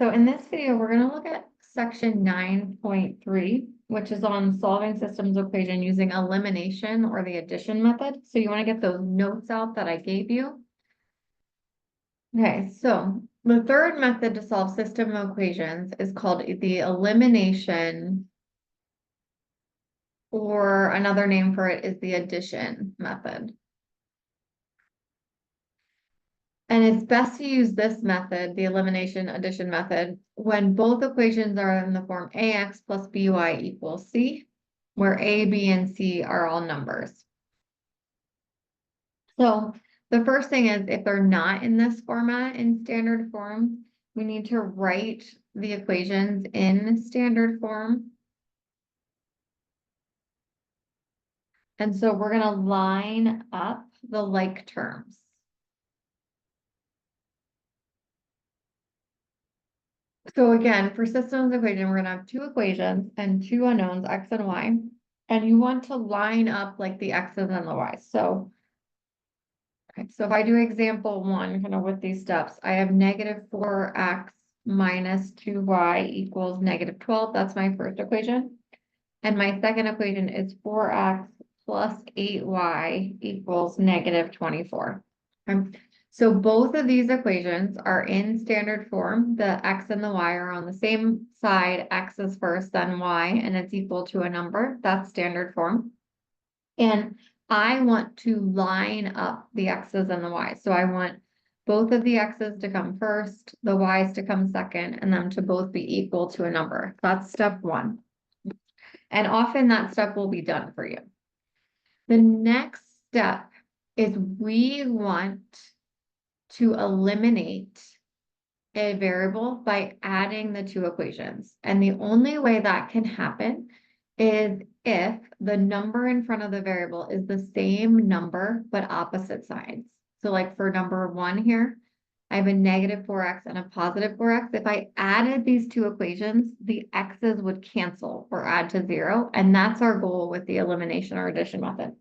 So in this video, we're going to look at section 9.3, which is on solving systems equation using elimination or the addition method. So you want to get those notes out that I gave you. Okay, so the third method to solve system equations is called the elimination, or another name for it is the addition method. And it's best to use this method, the elimination addition method, when both equations are in the form ax plus by equals c, where a, b, and c are all numbers. So the first thing is, if they're not in this format in standard form, we need to write the equations in standard form. And so we're going to line up the like terms. So again, for systems equation, we're going to have two equations and two unknowns, x and y. And you want to line up like the x's and the y's. So, okay, so if I do example one, kind of with these steps, I have negative 4x minus 2y equals negative 12. That's my first equation. And my second equation is 4x plus 8y equals negative 24. Okay. So both of these equations are in standard form. The x and the y are on the same side. X is first, then y, and it's equal to a number. That's standard form. And I want to line up the x's and the y's. So I want both of the x's to come first, the y's to come second, and them to both be equal to a number. That's step one. And often that step will be done for you. The next step is we want to eliminate a variable by adding the two equations. And the only way that can happen is if the number in front of the variable is the same number, but opposite sides. So like for number one here, I have a negative 4x and a positive 4x. If I added these two equations, the x's would cancel or add to 0. And that's our goal with the elimination or addition method.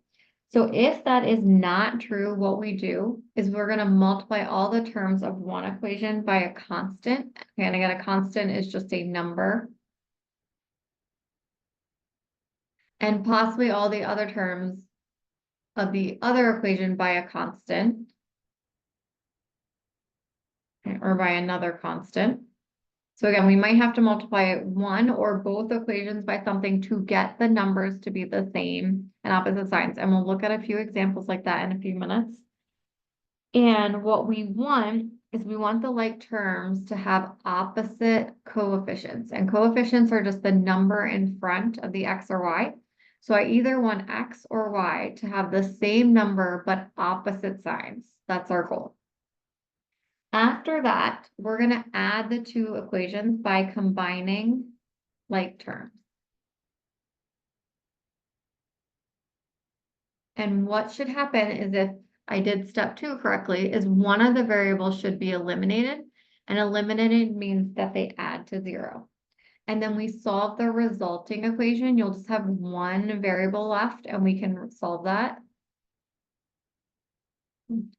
So if that is not true, what we do is we're going to multiply all the terms of one equation by a constant. And again, a constant is just a number. And possibly all the other terms of the other equation by a constant. Or by another constant. So again, we might have to multiply one or both equations by something to get the numbers to be the same and opposite signs. And we'll look at a few examples like that in a few minutes. And what we want is we want the like terms to have opposite coefficients. And coefficients are just the number in front of the x or y. So I either want x or y to have the same number but opposite signs. That's our goal. After that, we're going to add the two equations by combining like terms. And what should happen is, if I did step 2 correctly, is one of the variables should be eliminated. And eliminated means that they add to 0. And then we solve the resulting equation. You'll just have one variable left and we can solve that.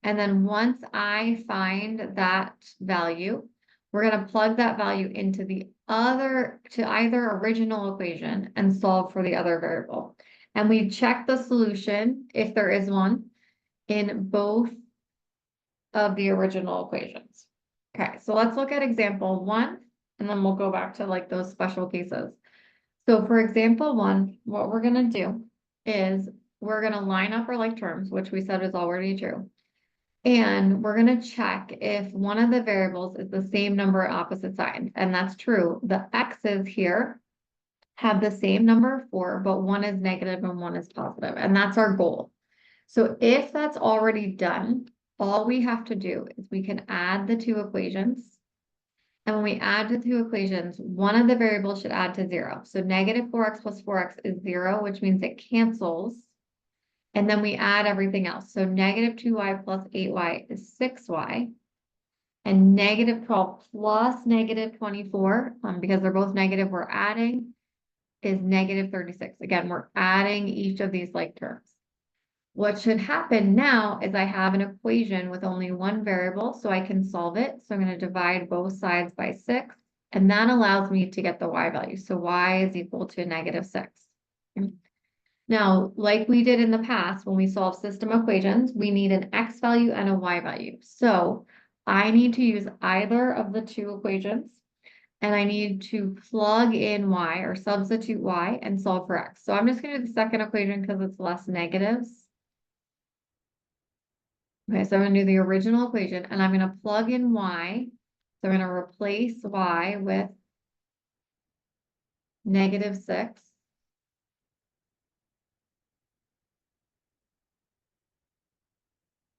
And then once I find that value, we're going to plug that value into the either original equation and solve for the other variable. And we check the solution, if there is one, in both of the original equations. Okay, so let's look at example 1, and then we'll go back to like those special cases. So for example 1, what we're going to do is we're going to line up our like terms, which we said is already true. And we're going to check if one of the variables is the same number opposite side. And that's true. The x's here have the same number 4, but one is negative and one is positive. And that's our goal. So if that's already done, all we have to do is we can add the two equations. And when we add the two equations, one of the variables should add to 0. So negative 4x plus 4x is 0, which means it cancels. And then we add everything else. So negative 2y plus 8y is 6y. And negative 12 plus negative 24, because they're both negative, we're adding, is negative 36. Again, we're adding each of these like terms. What should happen now is I have an equation with only one variable, so I can solve it. So I'm going to divide both sides by 6. And that allows me to get the y value. So y is equal to -6. Now, like we did in the past, when we solve system equations, we need an x value and a y value. So I need to use either of the two equations, and I need to plug in y or substitute y and solve for x. So I'm just going to do the second equation because it's less negatives. Okay, so I'm going to do the original equation, and I'm going to plug in y. So I'm going to replace y with -6.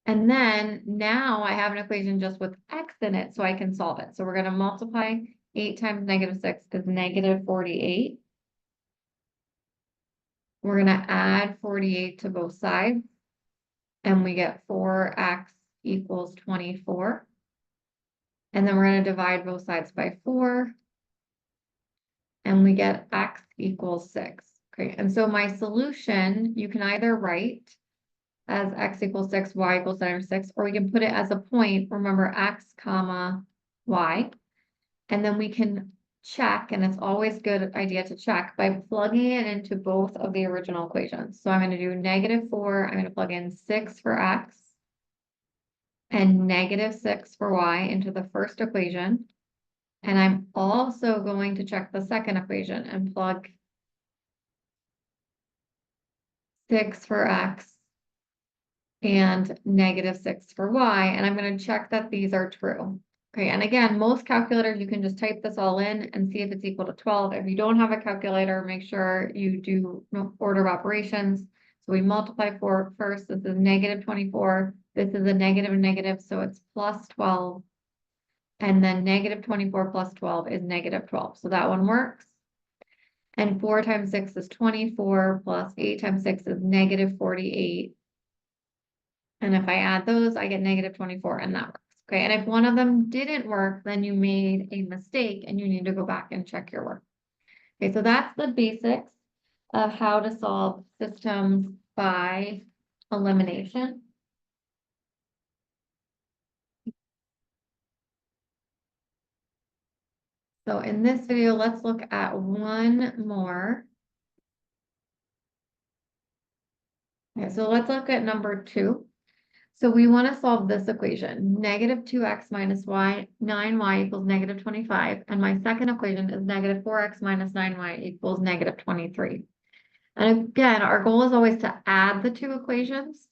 And then now I have an equation just with x in it, so I can solve it. So we're going to multiply 8 times -6 is -48. We're going to add 48 to both sides, and we get 4x equals 24. And then we're going to divide both sides by 4, and we get x equals 6. Okay, and so my solution, you can either write as x equals 6, y equals -6, or we can put it as a point, remember x comma y, and then we can check, and it's always a good idea to check by plugging it into both of the original equations. So I'm going to do -4, I'm going to plug in 6 for x, and -6 for y into the first equation, and I'm also going to check the second equation and plug 6 for x and -6 for y, and I'm going to check that these are true. Okay, and again, most calculators, you can just type this all in and see if it's equal to 12. If you don't have a calculator, make sure you do order of operations. So we multiply 4 first. This is -24. This is a negative, so it's plus 12. And then -24 plus 12 is -12. So that one works. And 4 times 6 is 24, plus 8 times 6 is -48. And if I add those, I get -24, and that works. Okay, and if one of them didn't work, then you made a mistake and you need to go back and check your work. Okay, so that's the basics of how to solve systems by elimination. So in this video, let's look at one more. Okay, so let's look at number 2. So we want to solve this equation, -2x minus 9y equals -25. And my second equation is -4x minus 9y equals -23. And again, our goal is always to add the two equations.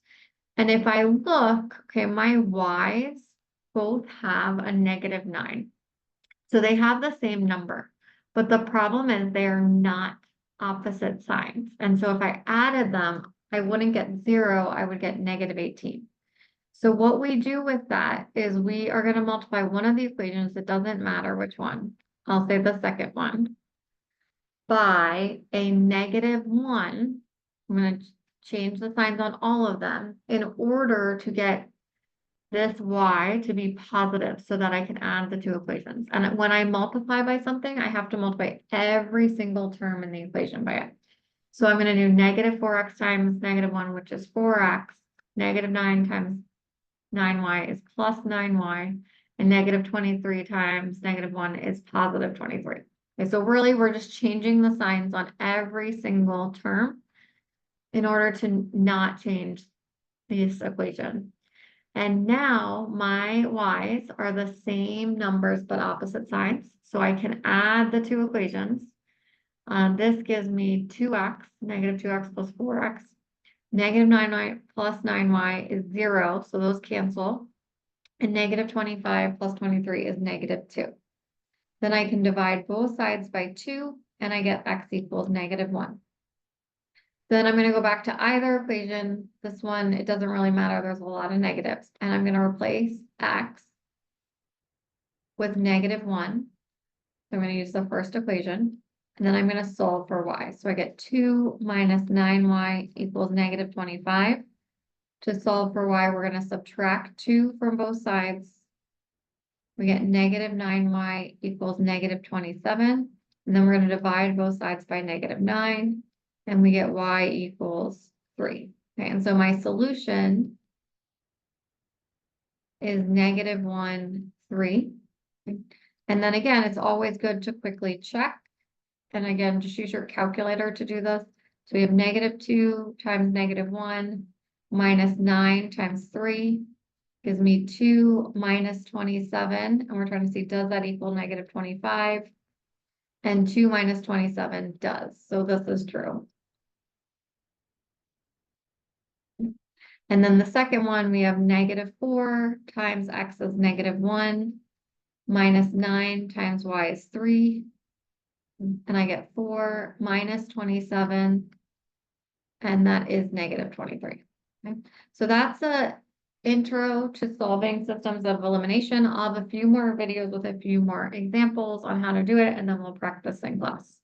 And if I look, okay, my y's both have a -9. So they have the same number. But the problem is they are not opposite signs. And so if I added them, I wouldn't get 0, I would get -18. So what we do with that is we are going to multiply one of the equations, it doesn't matter which one, I'll say the second one, by a -1. I'm going to change the signs on all of them in order to get this y to be positive so that I can add the two equations. And when I multiply by something, I have to multiply every single term in the equation by it. So I'm going to do -4x times -1, which is 4x, -9 times 9y is plus 9y, and -23 times -1 is positive 23. Okay, so really we're just changing the signs on every single term in order to not change this equation. And now my y's are the same numbers but opposite signs. So I can add the two equations. This gives me 2x, -2x plus 4x. -9y plus 9y is 0, so those cancel. And -25 plus 23 is -2. Then I can divide both sides by 2, and I get x equals -1. Then I'm going to go back to either equation. This one, it doesn't really matter. There's a lot of negatives. And I'm going to replace x with -1. So I'm going to use the first equation. And then I'm going to solve for y. So I get 2 minus 9y equals -25. To solve for y, we're going to subtract 2 from both sides. We get -9y equals -27. And then we're going to divide both sides by -9. And we get y equals 3. Okay, and so my solution is -1, 3. And then again, it's always good to quickly check. And again, just use your calculator to do this. So we have -2 times -1 minus 9 times 3 gives me 2 minus 27. And we're trying to see, does that equal -25? And 2 minus 27 does. So this is true. And then the second one, we have -4 times x is -1 minus 9 times y is 3. And I get 4 minus 27, and that is -23. Okay. So that's a intro to solving systems of elimination. I'll have a few more videos with a few more examples on how to do it, and then we'll practice in class.